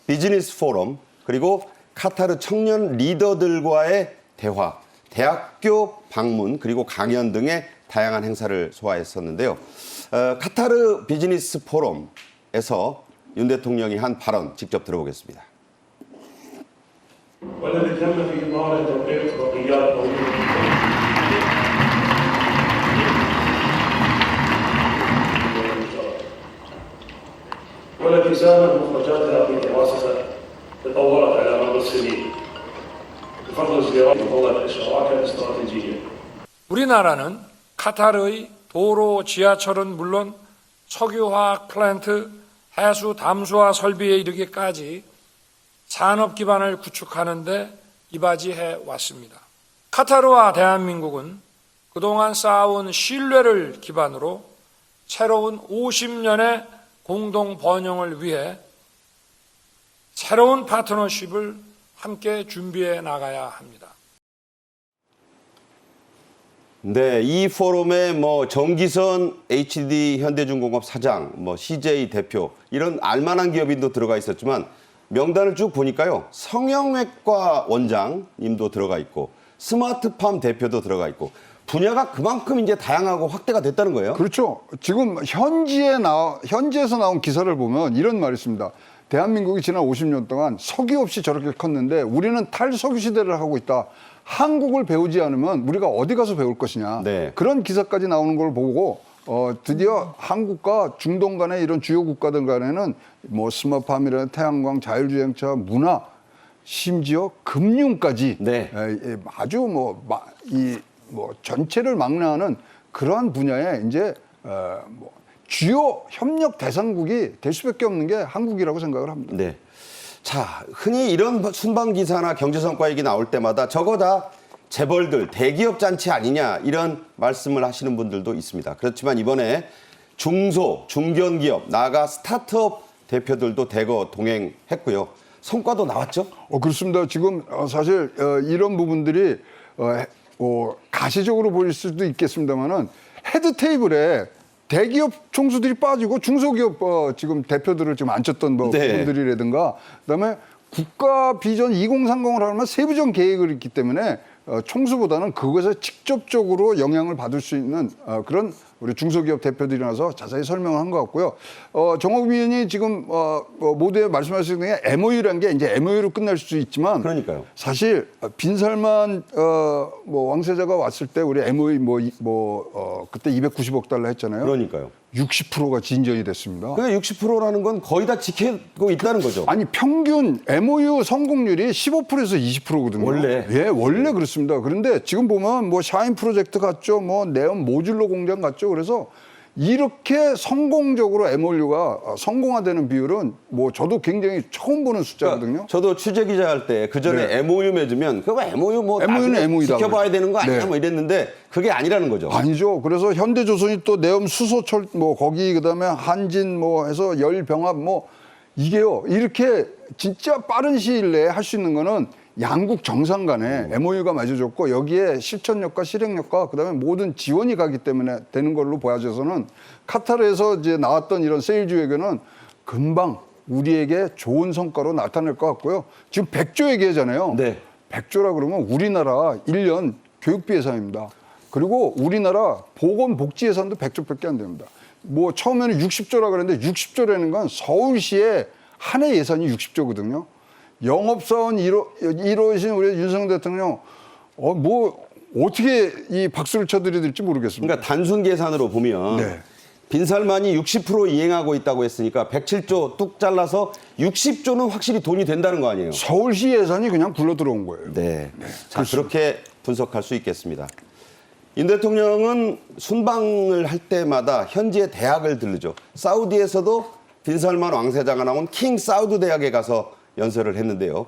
비즈니스 포럼 그리고 카타르 청년 리더들과의 대화, 대학교 방문 그리고 강연 등의 다양한 행사를 소화했었는데요. 카타르 비즈니스 포럼에서 윤 대통령이 한 발언 직접 들어보겠습니다. والذي تم في إطار تطبيق اتفاقيات والتي ساهمت مخرجاتها في دراسة تطورت على مر السنين بفضل زيارات وفضل الشراكة الاستراتيجية. 우리나라는 카타르의 도로, 지하철은 물론 석유화학 플랜트, 해수 담수화 설비에 이르기까지 산업 기반을 구축하는 데 이바지해 왔습니다. 카타르와 대한민국은 그동안 쌓아온 신뢰를 기반으로 새로운 50년의 공동 번영을 위해 새로운 파트너십을 함께 준비해 나가야 합니다. 네, 이 포럼에 뭐 정기선 HD 현대중공업 사장, 뭐 CJ 대표 이런 알만한 기업인도 들어가 있었지만 명단을 쭉 보니까요. 성형외과 원장님도 들어가 있고 스마트팜 대표도 들어가 있고 분야가 그만큼 이제 다양하고 확대가 됐다는 거예요. 그렇죠. 지금 현지에서 나온 기사를 보면 이런 말이 있습니다. 대한민국이 지난 50년 동안 석유 없이 저렇게 컸는데 우리는 탈석유 시대를 하고 있다. 한국을 배우지 않으면 우리가 어디 가서 배울 것이냐. 네. 그런 기사까지 나오는 걸 보고 드디어 한국과 중동 간의 이런 주요 국가들 간에는 뭐 스마팜이라는 태양광, 자율주행차, 문화, 심지어 금융까지 네. 아주 뭐 전체를 망라하는 그러한 분야에 이제 뭐 주요 협력 대상국이 될 수밖에 없는 게 한국이라고 생각을 합니다. 네. 자, 흔히 이런 순방 기사나 경제 성과 얘기 나올 때마다 저거 다 재벌들 대기업 잔치 아니냐 이런 말씀을 하시는 분들도 있습니다. 그렇지만 이번에 중소, 중견기업, 나아가 스타트업 대표들도 대거 동행했고요. 성과도 나왔죠? 그렇습니다. 지금 사실 이런 부분들이 가시적으로 보일 수도 있겠습니다만은 헤드 테이블에 대기업 총수들이 빠지고 중소기업 지금 대표들을 지금 앉혔던 네. 분들이라든가 그다음에 국가 비전 2030을 하려면 세부적 계획을 있기 때문에 총수보다는 그것에 직접적으로 영향을 받을 수 있는 그런 우리 중소기업 대표들이 나서 자세히 설명을 한 것 같고요. 정옥 위원이 지금 모두에 말씀하신 게 MOU라는 게 이제 MOU로 끝날 수 있지만 그러니까요. 사실 빈살만 왕세자가 왔을 때 우리 MOU 그때 290억 달러 했잖아요. 그러니까요. 60%가 진전이 됐습니다. 그러니까 60%라는 건 거의 다 지키고 있다는 거죠. 아니 평균 MOU 성공률이 15%에서 20%거든요. 원래? 예, 원래 그렇습니다. 그런데 지금 보면 뭐 샤인 프로젝트 같죠, 뭐 네온 모듈러 공장 같죠. 그래서 이렇게 성공적으로 MOU가 성공화되는 비율은 뭐 저도 굉장히 처음 보는 숫자거든요. 그러니까 저도 취재 기자 할 때 그 전에 네. MOU 맺으면 그거 MOU 뭐 MOU 는 나중에 MOU다 지켜봐야 되는 거 아니냐 네. 뭐 이랬는데 그게 아니라는 거죠. 아니죠. 그래서 현대조선이 또 네옴 수소철 뭐 거기 그다음에 한진 뭐 해서 열병합 뭐 이게요. 이렇게 진짜 빠른 시일 내에 할 수 있는 거는 양국 정상 간에 MOU가 맺어졌고 여기에 실천력과 실행력과 그다음에 모든 지원이 가기 때문에 되는 걸로 보여져서는 카타르에서 이제 나왔던 이런 세일즈 외교는 금방 우리에게 좋은 성과로 나타날 것 같고요. 지금 100조 얘기하잖아요. 네. 100조라 그러면 우리나라 1년 교육비 예산입니다. 그리고 우리나라 보건복지 예산도 100조밖에 안 됩니다. 뭐 처음에는 60조라 그랬는데 60조라는 건 서울시의 한 해 예산이 60조거든요. 영업사원 1호이신 우리 윤석열 대통령 뭐 어떻게 이 박수를 쳐드려야 될지 모르겠습니다. 그러니까 단순 계산으로 보면 네. 빈살만이 60% 이행하고 있다고 했으니까 107조 뚝 잘라서 60조는 확실히 돈이 된다는 거 아니에요? 서울시 예산이 그냥 굴러 들어온 거예요. 네. 자, 그렇게 분석할 수 있겠습니다. 윤 대통령은 순방을 할 때마다 현지의 대학을 들르죠. 사우디에서도 빈살만 왕세자가 나온 킹 사우드 대학에 가서 연설을 했는데요.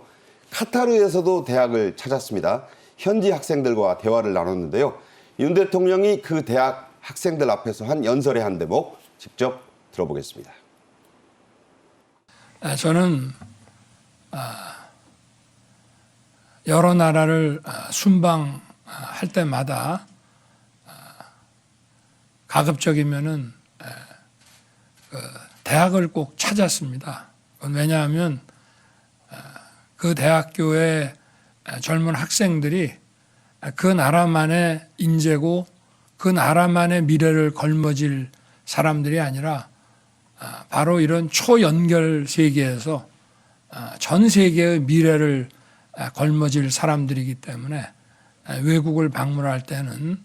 카타르에서도 대학을 찾았습니다. 현지 학생들과 대화를 나눴는데요. 윤 대통령이 그 대학 학생들 앞에서 한 연설의 한 대목 직접 들어보겠습니다. 저는 여러 나라를 순방할 때마다 가급적이면은 대학을 꼭 찾았습니다. 왜냐하면 그 대학교의 젊은 학생들이 그 나라만의 인재고 그 나라만의 미래를 걸머질 사람들이 아니라 바로 이런 초연결 세계에서 전 세계의 미래를 걸머질 사람들이기 때문에 외국을 방문할 때는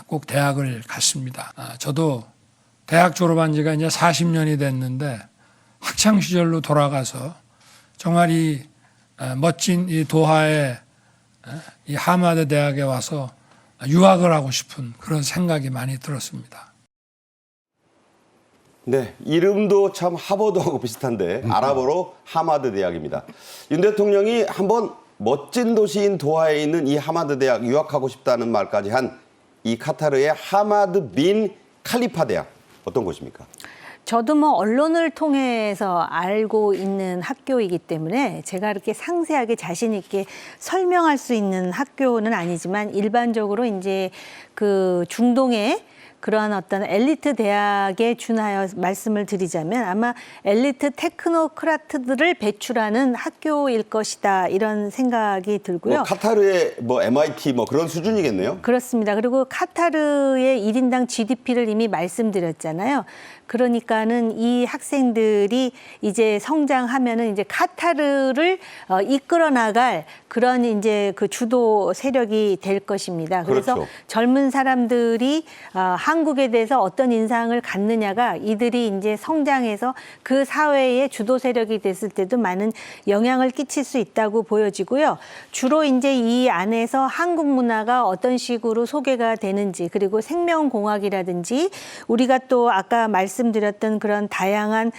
꼭 대학을 갔습니다. 저도 대학 졸업한 지가 이제 40년이 됐는데 학창 시절로 돌아가서 정말 이 멋진 이 도하의 이 하마드 대학에 와서 유학을 하고 싶은 그런 생각이 많이 들었습니다. 네, 이름도 참 하버드하고 비슷한데 아랍어로 하마드 대학입니다. 윤 대통령이 한번 멋진 도시인 도하에 있는 이 하마드 대학 유학하고 싶다는 말까지 한 이 카타르의 하마드 빈 칼리파 대학 어떤 곳입니까? 저도 뭐 언론을 통해서 알고 있는 학교이기 때문에 제가 그렇게 상세하게 자신 있게 설명할 수 있는 학교는 아니지만 일반적으로 이제 그 중동의 그러한 어떤 엘리트 대학에 준하여 말씀을 드리자면 아마 엘리트 테크노크라트들을 배출하는 학교일 것이다 이런 생각이 들고요. 뭐 카타르의 뭐 MIT 뭐 그런 수준이겠네요. 그렇습니다. 그리고 카타르의 1인당 GDP를 이미 말씀드렸잖아요. 그러니까는 이 학생들이 이제 성장하면은 이제 카타르를 이끌어 나갈 그런 이제 그 주도 세력이 될 것입니다. 그래서 그렇죠. 젊은 사람들이 한국에 대해서 어떤 인상을 갖느냐가 이들이 이제 성장해서 그 사회의 주도 세력이 됐을 때도 많은 영향을 끼칠 수 있다고 보여지고요. 주로 이제 이 안에서 한국 문화가 어떤 식으로 소개가 되는지 그리고 생명공학이라든지 우리가 또 아까 말씀 말씀드렸던 그런 다양한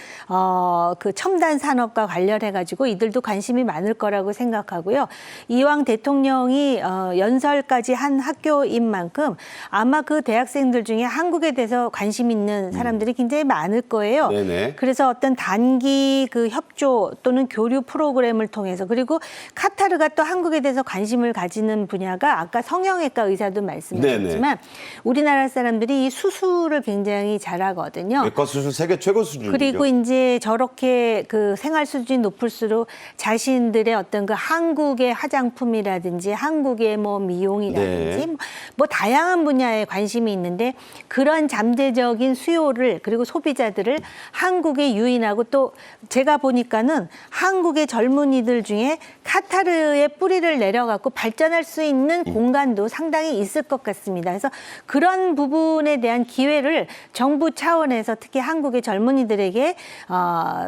그 첨단 산업과 관련해가지고 이들도 관심이 많을 거라고 생각하고요. 이왕 대통령이 연설까지 한 학교인 만큼 아마 그 대학생들 중에 한국에 대해서 관심 있는 사람들이 굉장히 많을 거예요. 네네. 그래서 어떤 단기 그 협조 또는 교류 프로그램을 통해서 그리고 카타르가 또 한국에 대해서 관심을 가지는 분야가 아까 성형외과 의사도 말씀하셨지만 우리나라 사람들이 이 수술을 굉장히 잘하거든요. 외과 수술 세계 최고 수준이죠. 그리고 이제 저렇게 그 생활 수준이 높을수록 자신들의 어떤 그 한국의 화장품이라든지 한국의 뭐 미용이라든지 네. 뭐 다양한 분야에 관심이 있는데 그런 잠재적인 수요를 그리고 소비자들을 한국에 유인하고 또 제가 보니까는 한국의 젊은이들 중에 카타르의 뿌리를 내려갖고 발전할 수 있는 공간도 상당히 있을 것 같습니다. 그래서 그런 부분에 대한 기회를 정부 차원에서 특히 한국의 젊은이들에게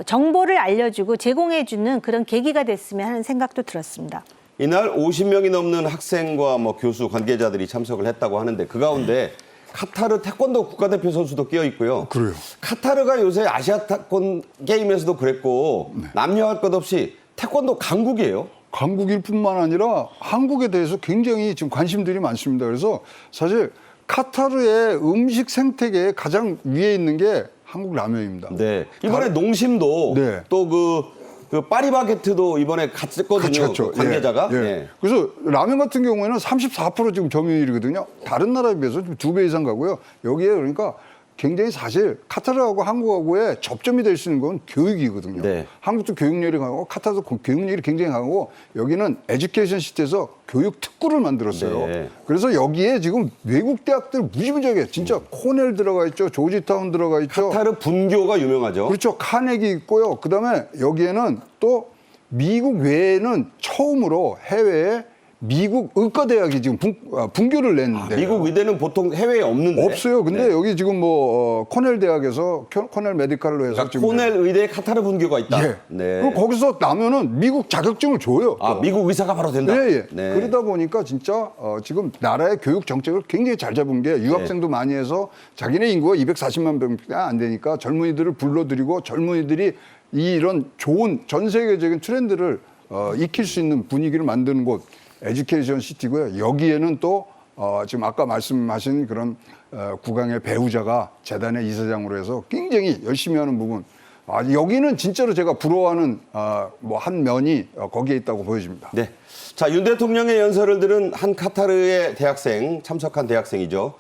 정보를 알려주고 제공해주는 그런 계기가 됐으면 하는 생각도 들었습니다. 이날 50명이 넘는 학생과 뭐 교수 관계자들이 참석을 했다고 하는데 그 가운데 카타르 태권도 국가대표 선수도 끼어 있고요. 그래요. 카타르가 요새 아시아 태권 게임에서도 그랬고 남녀할 것 없이 태권도 강국이에요. 강국일 뿐만 아니라 한국에 대해서 굉장히 지금 관심들이 많습니다. 그래서 사실 카타르의 음식 생태계에 가장 위에 있는 게 한국 라면입니다. 네. 이번에 농심도 네. 또 그 파리바게트도 이번에 갔거든요. 그렇죠. 그 관계자가. 예. 네. 그래서 라면 같은 경우에는 34% 지금 점유율이거든요. 다른 나라에 비해서 2배 이상 가고요. 여기에 그러니까 굉장히 사실 카타르하고 한국하고의 접점이 될 수 있는 건 교육이거든요. 네. 한국도 교육열이 강하고 카타르도 교육열이 굉장히 강하고 여기는 에듀케이션 시티에서 교육 특구를 만들었어요. 네. 그래서 여기에 지금 외국 대학들 무지무지하게 진짜 코넬 들어가 있죠. 조지타운 들어가 있죠. 카타르 분교가 유명하죠. 그렇죠. 카네기 있고요. 그다음에 여기에는 또 미국 외에는 처음으로 해외에 미국 의과대학이 지금 분교를 냈는데 미국 의대는 보통 해외에 없는데. 없어요. 근데 네. 여기 지금 뭐 코넬 대학에서 코넬 메디칼로 해서 그러니까 지금 코넬 의대에 카타르 분교가 있다. 예. 네. 그리고 거기서 나면은 미국 자격증을 줘요. 아, 또. 미국 의사가 바로 된다. 네, 예. 네. 그러다 보니까 진짜 지금 나라의 교육 정책을 굉장히 잘 잡은 게 유학생도 많이 해서 자기네 인구가 240만 명밖에 안 되니까 젊은이들을 불러들이고 젊은이들이 이런 좋은 전 세계적인 트렌드를 익힐 수 있는 분위기를 만드는 곳 에듀케이션 시티고요. 여기에는 또 지금 아까 말씀하신 그런 국왕의 배우자가 재단의 이사장으로 해서 굉장히 열심히 하는 부분. 여기는 진짜로 제가 부러워하는 뭐 한 면이 거기에 있다고 보여집니다. 네. 자, 윤 대통령의 연설을 들은 한 카타르의 대학생, 참석한 대학생이죠.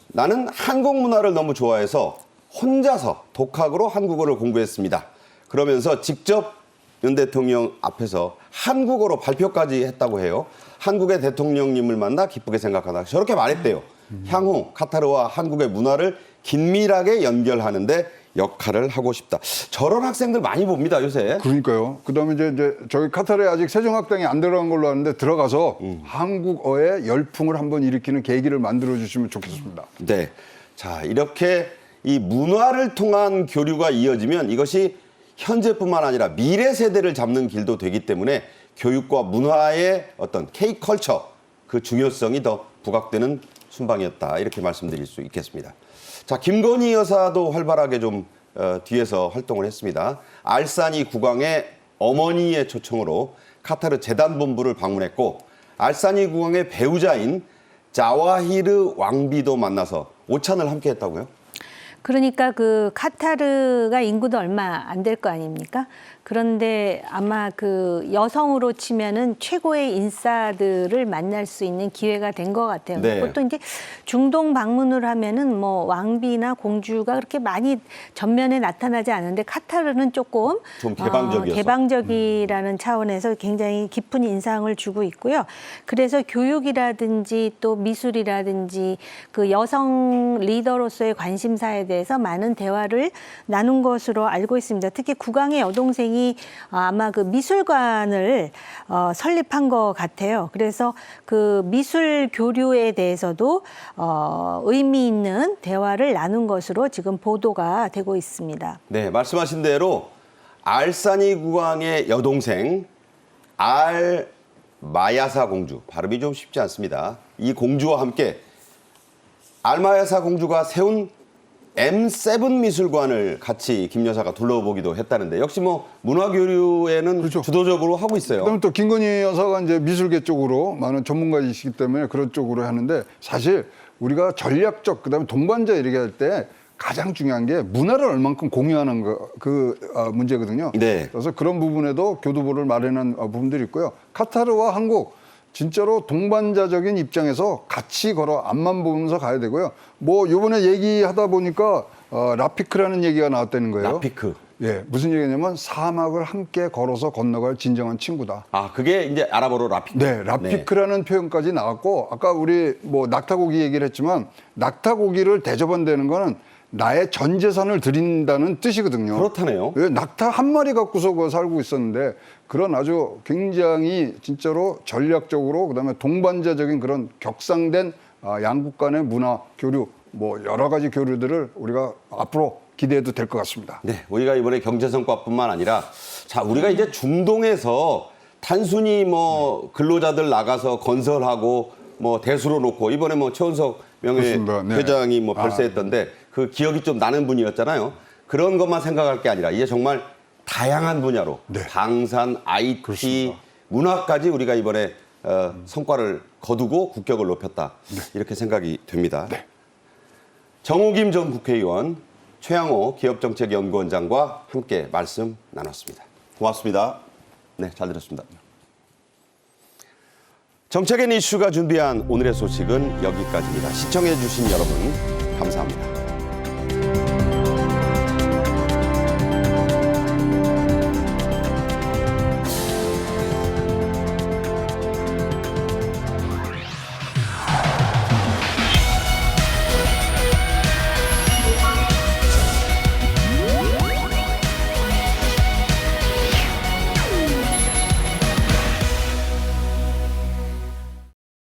나는 한국 문화를 너무 좋아해서 혼자서 독학으로 한국어를 공부했습니다. 그러면서 직접 윤 대통령 앞에서 한국어로 발표까지 했다고 해요. 한국의 대통령님을 만나 기쁘게 생각하다. 저렇게 말했대요. 향후 카타르와 한국의 문화를 긴밀하게 연결하는데 역할을 하고 싶다. 저런 학생들 많이 봅니다, 요새. 그러니까요. 그다음에 이제 저기 카타르에 아직 세종학당이 안 들어간 걸로 아는데 들어가서 한국어의 열풍을 한번 일으키는 계기를 만들어 주시면 좋겠습니다. 네. 자, 이렇게 이 문화를 통한 교류가 이어지면 이것이 현재뿐만 아니라 미래 세대를 잡는 길도 되기 때문에 교육과 문화의 어떤 K컬처 그 중요성이 더 부각되는 순방이었다. 이렇게 말씀드릴 수 있겠습니다. 자, 김건희 여사도 활발하게 좀 뒤에서 활동을 했습니다. 알사니 국왕의 어머니의 초청으로 카타르 재단본부를 방문했고 알사니 국왕의 배우자인 자와히르 왕비도 만나서 오찬을 함께 했다고요? 그러니까 그 카타르가 인구도 얼마 안 될 거 아닙니까? 그런데 아마 그 여성으로 치면은 최고의 인사들을 만날 수 있는 기회가 된 것 같아요. 네. 보통 이제 중동 방문을 하면은 뭐 왕비나 공주가 그렇게 많이 전면에 나타나지 않는데 카타르는 조금 좀 개방적이어서. 개방적이라는 차원에서 굉장히 깊은 인상을 주고 있고요. 그래서 교육이라든지 또 미술이라든지 그 여성 리더로서의 관심사에 대해서 많은 대화를 나눈 것으로 알고 있습니다. 특히 국왕의 여동생이 아마 그 미술관을 설립한 것 같아요. 그래서 그 미술 교류에 대해서도 의미 있는 대화를 나눈 것으로 지금 보도가 되고 있습니다. 네, 말씀하신 대로 알사니 국왕의 여동생 알 마야사 공주, 발음이 좀 쉽지 않습니다. 이 공주와 함께 알마야사 공주가 세운 M7 미술관을 같이 김 여사가 둘러보기도 했다는데 역시 뭐 문화교류에는 그렇죠. 주도적으로 하고 있어요. 그다음에 또 김건희 여사가 이제 미술계 쪽으로 많은 전문가이시기 때문에 그런 쪽으로 하는데 사실 우리가 전략적 그다음에 동반자 이렇게 할 때 가장 중요한 게 문화를 얼만큼 공유하는 문제거든요. 네. 그래서 그런 부분에도 교두보를 마련한 부분들이 있고요. 카타르와 한국 진짜로 동반자적인 입장에서 같이 걸어 앞만 보면서 가야 되고요. 뭐 요번에 얘기하다 보니까 라피크라는 얘기가 나왔다는 거예요. 라피크. 예, 무슨 얘기냐면 사막을 함께 걸어서 건너갈 진정한 친구다. 아, 그게 이제 아랍어로 라피크. 네, 라피크라는 표현까지 나왔고 아까 우리 뭐 낙타고기 얘기를 했지만 낙타고기를 대접한다는 거는 나의 전 재산을 드린다는 뜻이거든요. 그렇다네요. 예, 낙타 한 마리 갖고서 살고 있었는데 그런 아주 굉장히 진짜로 전략적으로 그다음에 동반자적인 그런 격상된 양국 간의 문화 교류 뭐 여러 가지 교류들을 우리가 앞으로 기대해도 될 것 같습니다. 네, 우리가 이번에 경제 성과뿐만 아니라 자, 우리가 이제 중동에서 단순히 뭐 근로자들 나가서 건설하고 뭐 대수로 놓고 이번에 뭐 최원석 그렇습니다. 네. 회장이 뭐 발세했던데 그 기억이 좀 나는 분이었잖아요. 그런 것만 생각할 게 아니라 이제 정말 다양한 분야로 네. 방산, IT, 그렇습니다. 문화까지 우리가 이번에 성과를 거두고 국격을 높였다. 이렇게 생각이 됩니다. 네. 정우김 전 국회의원, 최양호 기업정책연구원장과 함께 말씀 나눴습니다. 고맙습니다. 네, 잘 들었습니다. 정책엔 이슈가 준비한 오늘의 소식은 여기까지입니다. 시청해 주신 여러분 감사합니다.